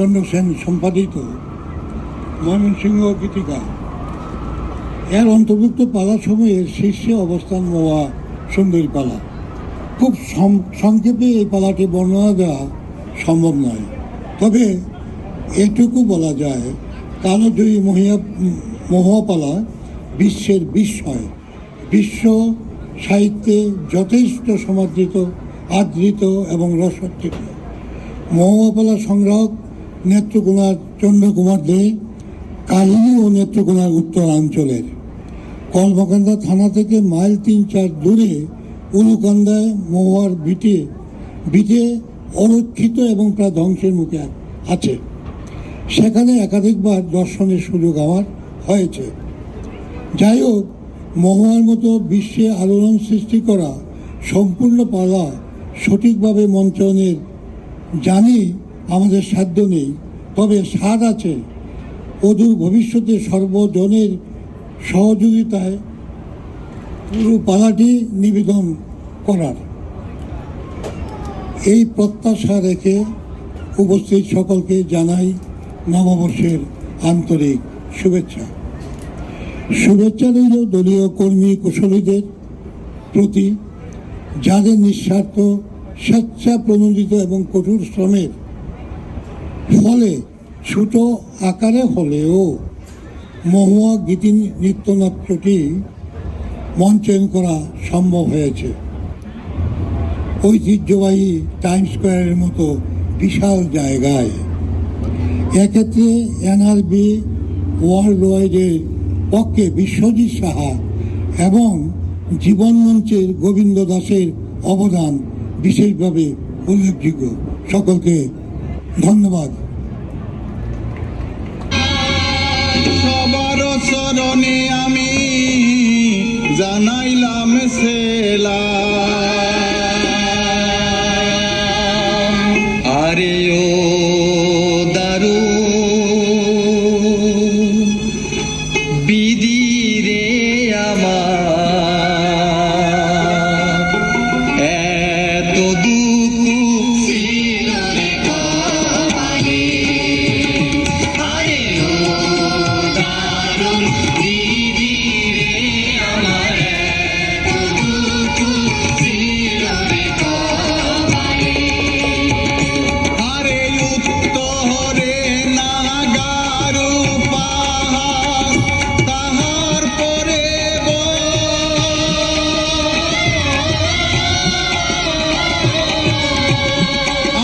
চন্দ্র সেন সম্পাদিত ময়মনসিংহ গীতিকা এর অন্তর্ভুক্ত পালাসমূহের শীর্ষে অবস্থান মহুয়া সুন্দরী পালা। খুব সংক্ষেপে এই পালাটি বর্ণনা দেওয়া সম্ভব নয়, তবে এটুকু বলা যায় কালজয়ী মহুয়া পালা বিশ্বের বিস্ময়, বিশ্ব সাহিত্যে যথেষ্ট সমাদৃত, আদৃত এবং রসোত্থিত। মহুয়া পালা সংগ্রাহক নেত্রকোনার চন্দ্রকুমার দে, কাহিনী ও নেত্রকোনার উত্তরাঞ্চলের। কলমাকান্দা থানা থেকে মাইল ৩-৪ দূরে উলুকান্দায় মহুয়ার বিটে অরক্ষিত এবং প্রায় ধ্বংসের মুখে আছে। সেখানে একাধিকবার দর্শনের সুযোগ আমার হয়েছে। যাই হোক, মহুয়ার মতো বিশ্বে আলোড়ন সৃষ্টি করা সম্পূর্ণ পালা সঠিকভাবে মঞ্চায়নের জানি আমাদের সাধ্য নেই, তবে স্বাদ আছে অদূর ভবিষ্যতে সর্বজনের সহযোগিতায় পুরো পালাটি নিবেদন করার এই প্রত্যাশা রেখে উপস্থিত সকলকে জানাই নববর্ষের আন্তরিক শুভেচ্ছা। শুভেচ্ছা রইল দলীয় কর্মী কুশলীদের প্রতি, যাদের নিঃস্বার্থ, স্বেচ্ছা প্রণোদিত এবং কঠোর শ্রমের ফলে ছোট আকারে হলেও মহুয়া গীতি নৃত্যনাট্যটি মঞ্চায়ন করা সম্ভব হয়েছে ঐতিহ্যবাহী টাইম স্কোয়ারের মতো বিশাল জায়গায়। এক্ষেত্রে এনআরবি ওয়ার্ল্ড ওয়াইডের পক্ষে বিশ্বজিৎ সাহা এবং জীবন মঞ্চের গোবিন্দ দাসের অবদান বিশেষভাবে উল্লেখযোগ্য। সকলকে ধন্যবাদ। সবার চরণে আমি জানাইলাম সেলাম। আরে ও দারু বিধি রে আমার, এত দুঃখ ছিল রে কপালে। আরে ও দারুণ বিধি রে আমার, এত দুঃখ ছিল রে কপালে। আরে উত্তরে নাগারু পাহাড়, তাহার পরে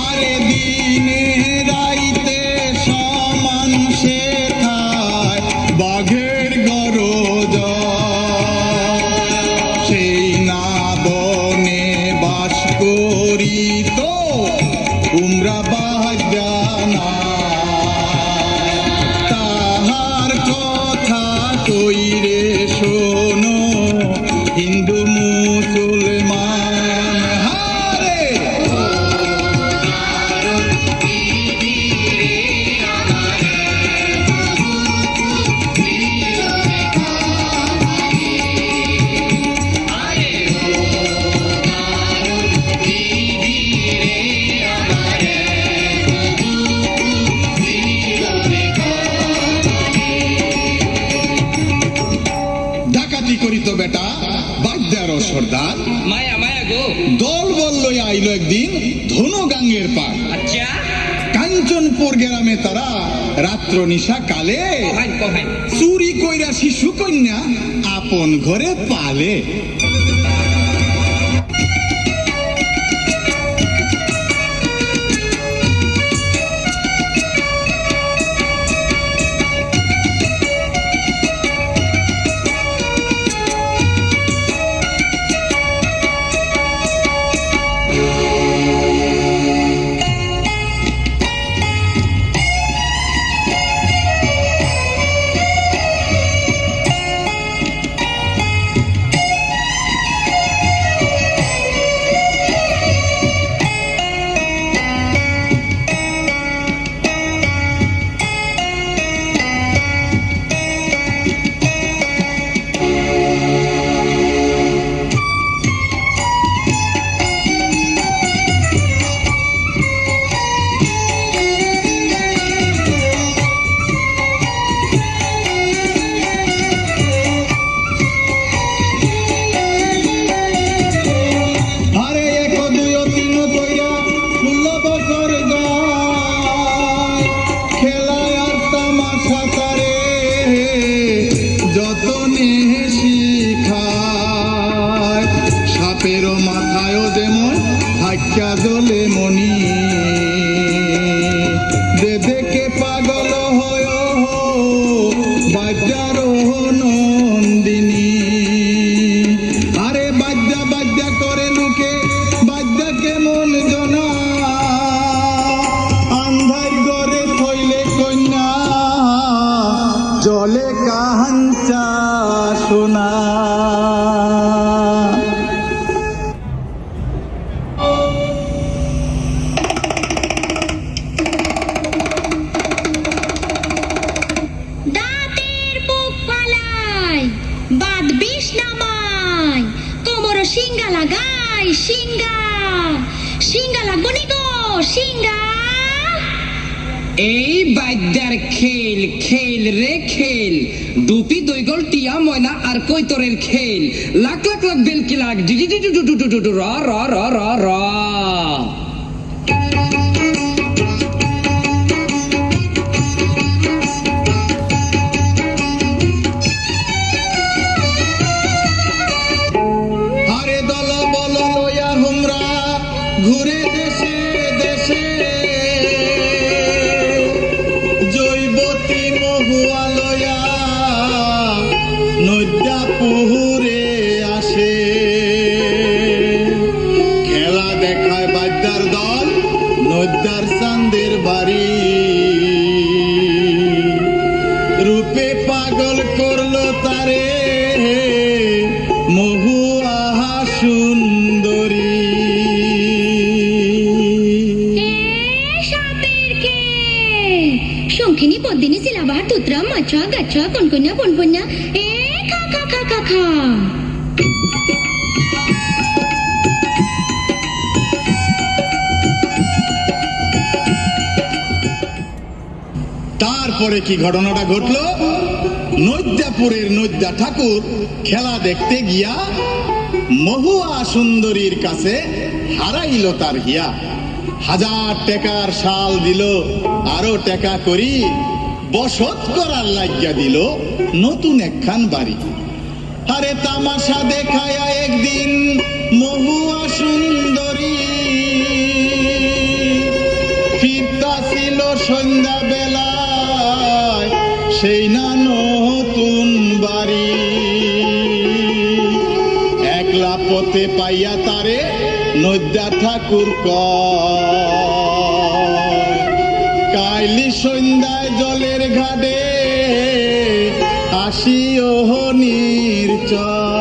আরে দিনে রাইতে সমান শেখায় বাঘের গরজ। সেই না বনে বাস করি তো উমরা বাজানা, তাহার কথা কইরে শোনো হিন্দু মুসলমান। হারে ডাকাতি করিত বেটা বাগদার সর্দার, মায়া মায়া গো। দল বল আইল একদিন ধনুগাঙ্গের পার। আচ্ছা, কাঞ্চনপুর গ্রামে তারা রাত্র নিশা কালে কহান কহান। চুরি কইরা শিশু কন্যা আপন ঘরে পালে। বলে মনি দেখে পাগল হয় বাজ্যার নন্দিনী আরে বাজ্যা বাজ্যা করে লুকে বাজ্যা কেমন জনা আন্ধার ঘরে থইলে কন্যা জলে কাহাঞ্চা সোনা দাঁতের বুক ফালাই বাদ বিষ নামাই কোমর সিঙ্গা লাগাই সিঙ্গা সিঙ্গা লাগবো নি গো সিঙ্গা এই বাদ্যার খেল খেল রে খেল দুপি দুই গোল টিয়া ময়না আর কৈতরের খেল লাখ লাখ লাখ বেলকি লাখ ডিডি ডিডি ডু ডু ডু ডু র র র র র আরে দল বল লয়া হুমরা ঘুরে দেশে দেশে জৈবতী মহুয়া লয়া নদ্যা পুহুরে আসে খেলা দেখায় বাদ্যার দল নদ্যার চান্দের বাড়ি রূপে পাগল করলো তারে মহুয়া সুন্দরী সাপের খেল শঙ্খিনী পদ্মিনী শিলাবাহার তুত্রা মাছা গাছা কনকন্যা পনপন্যা এ খা খা খা খা খা তারপরে কি ঘটনাটা ঘটলো নৈদ্যাপুরের নৈদ্যা ঠাকুর খেলা দেখতে গিয়া মহুয়া সুন্দরীর কাছে হারাইল তার হিয়া 1000 টাকার শাল দিল আরো টাকা করি বসত করার লাগিয়া দিল নতুন একখান বাড়ি আরে তামাশা দেখায়া একদিন মহুয়া সুন্দরী ফিরতা ছিল সন্ধ্যা বেলায় সেই না নতুন বাড়ি একলা পথে পাইয়া তারে নদ্যা ঠাকুর কয় কাইলি সন্ধ্যায় জলের ঘাটে আসিও নির্চয়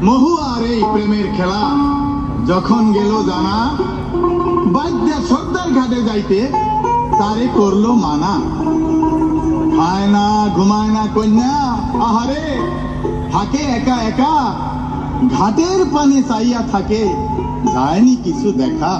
মহুয়ার এই প্রেমের খেলা যখন গেল জানা, বাদ্যা সর্দার ঘাটে যাইতে তারে করলো মানা। খায় না ঘুমায় না কন্যা, আহারে থাকে একা একা, ঘাটের পানে চাইয়া থাকে, যায়নি কিছু দেখা।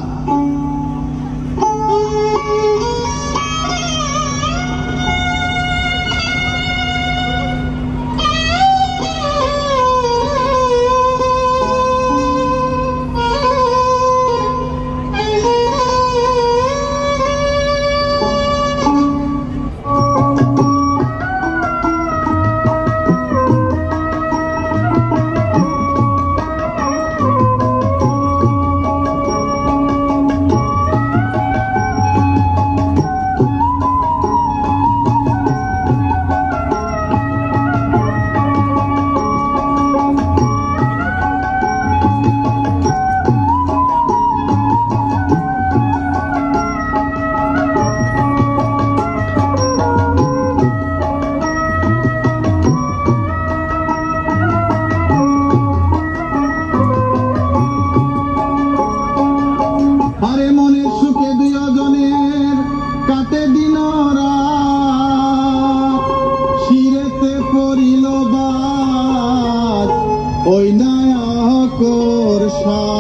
আরে মনের সুখে দুজনের কাটে দিন রাত, শিরেতে পড়িল বাজ ওই নায়কর সাথ।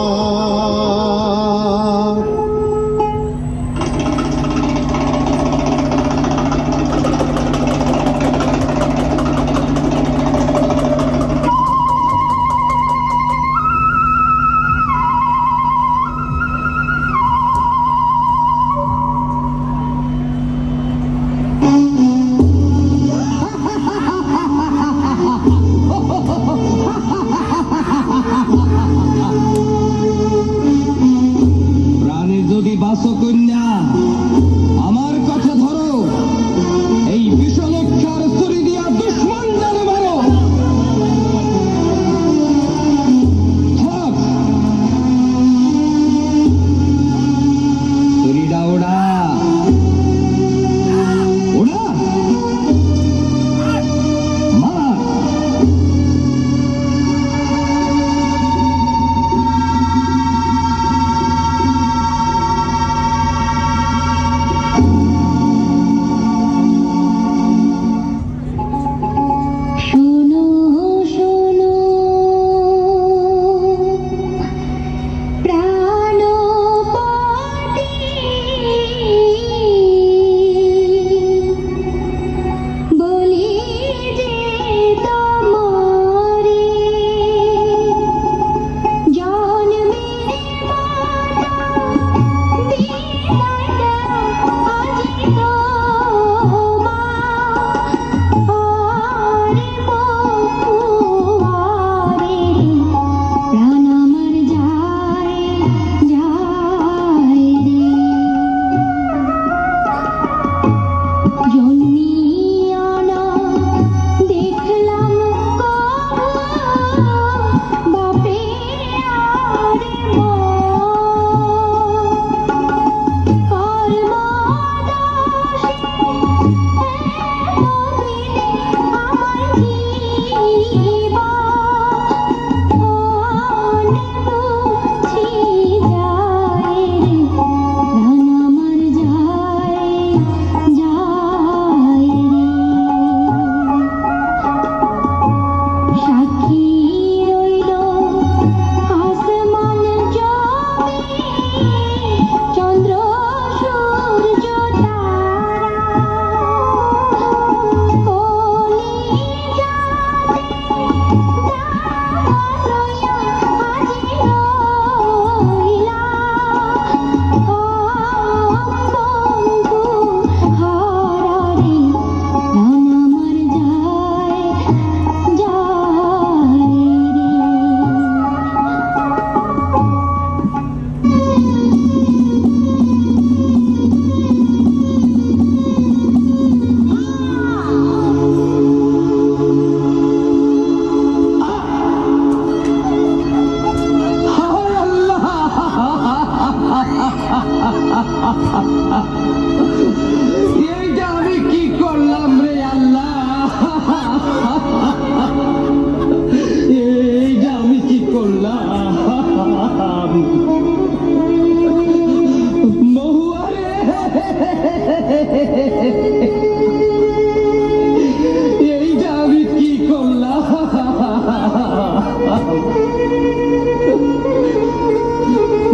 চললাম।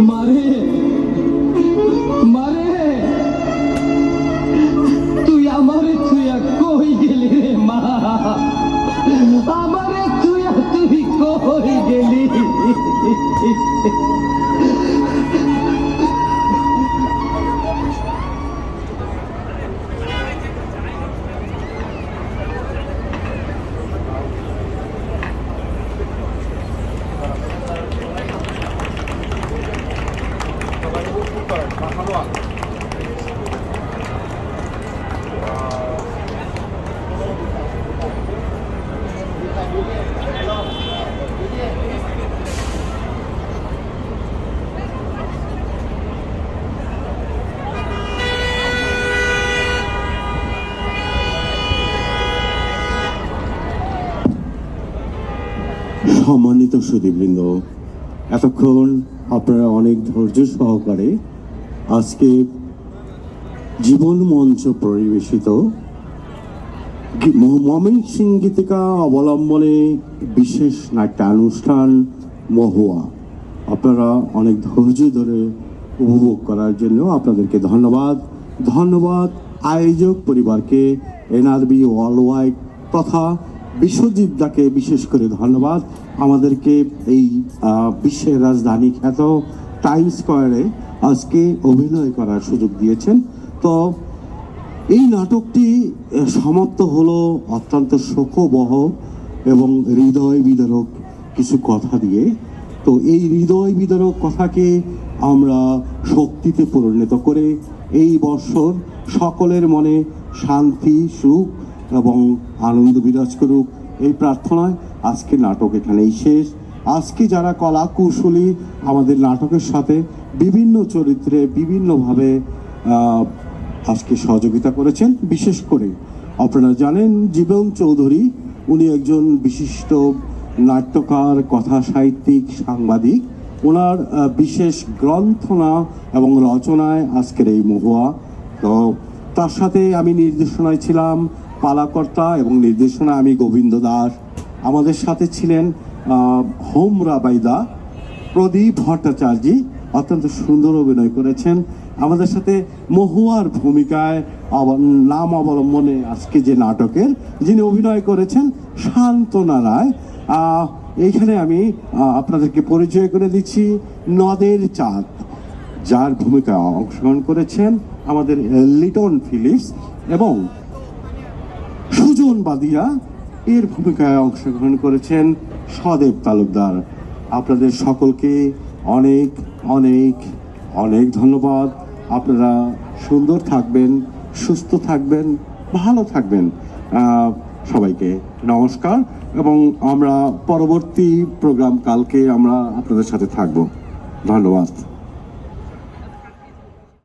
মারে মারে, তুই আমারে তুইয়া কই গেলি রে মা, আমারে তুইয়া তুই কই গেলি। সম্মানিত সুধীবৃন্দ, এতক্ষণ আপনারা অনেক ধৈর্য সহকারে আজকে জীবন মঞ্চ পরিবেশিত ময়মনসিংহ গীতিকা অবলম্বনে বিশেষ নাট্যানুষ্ঠান মহুয়া আপনারা অনেক ধৈর্য ধরে উপভোগ করার জন্য আপনাদেরকে ধন্যবাদ। ধন্যবাদ আয়োজক পরিবারকে, এনআরবি ওয়ার্ল্ড ওয়াইড তথা বিশ্বজিৎ দাকে বিশেষ করে ধন্যবাদ, আমাদেরকে এই বিশ্বের রাজধানী খ্যাত টাইমস স্কয়ারে আজকে অভিনয় করার সুযোগ দিয়েছেন। তো এই নাটকটি সমাপ্ত হলো অত্যন্ত শোকবহ এবং হৃদয় বিদারক কিছু কথা দিয়ে। তো এই হৃদয় বিদারক কথাকে আমরা শক্তিতে পরিণত করে এই বৎসর সকলের মনে শান্তি, সুখ এবং আনন্দ বিরাজ করুক এই প্রার্থনায় আজকে নাটক এখানেই শেষ। আজকে যারা কলা কৌশলী আমাদের নাটকের সাথে বিভিন্ন চরিত্রে বিভিন্নভাবে আজকে সহযোগিতা করেছেন, বিশেষ করে আপনারা জানেন জীবন চৌধুরী, উনি একজন বিশিষ্ট নাট্যকার, কথা সাহিত্যিক, সাংবাদিক। ওনার বিশেষ গ্রন্থনা এবং রচনায় আজকের এই মহুয়া। তো তার সাথে আমি নির্দেশনায় ছিলাম পালাকর্তা এবং নির্দেশনায় আমি গোবিন্দ দাস। আমাদের সাথে ছিলেন হোমরা বাইদা, প্রদীপ ভট্টাচার্য অত্যন্ত সুন্দর অভিনয় করেছেন। আমাদের সাথে মহুয়ার ভূমিকায় নাম অবলম্বনে আজকে যে নাটকের যিনি অভিনয় করেছেন শান্তনা রায়। এইখানে আমি আপনাদেরকে পরিচয় করে দিচ্ছি নদের চাঁদ, যার ভূমিকায় অংশগ্রহণ করেছেন আমাদের লিটন ফিলিপস, এবং সুজন বাদিয়া এর ভূমিকায় অংশগ্রহণ করেছেন সদেব তালুকদার। আপনাদের সকলকে অনেক অনেক অনেক ধন্যবাদ। আপনারা সুন্দর থাকবেন, সুস্থ থাকবেন, ভালো থাকবেন। সবাইকে নমস্কার, এবং আমরা পরবর্তী প্রোগ্রাম কালকে আমরা আপনাদের সাথে থাকব। ধন্যবাদ।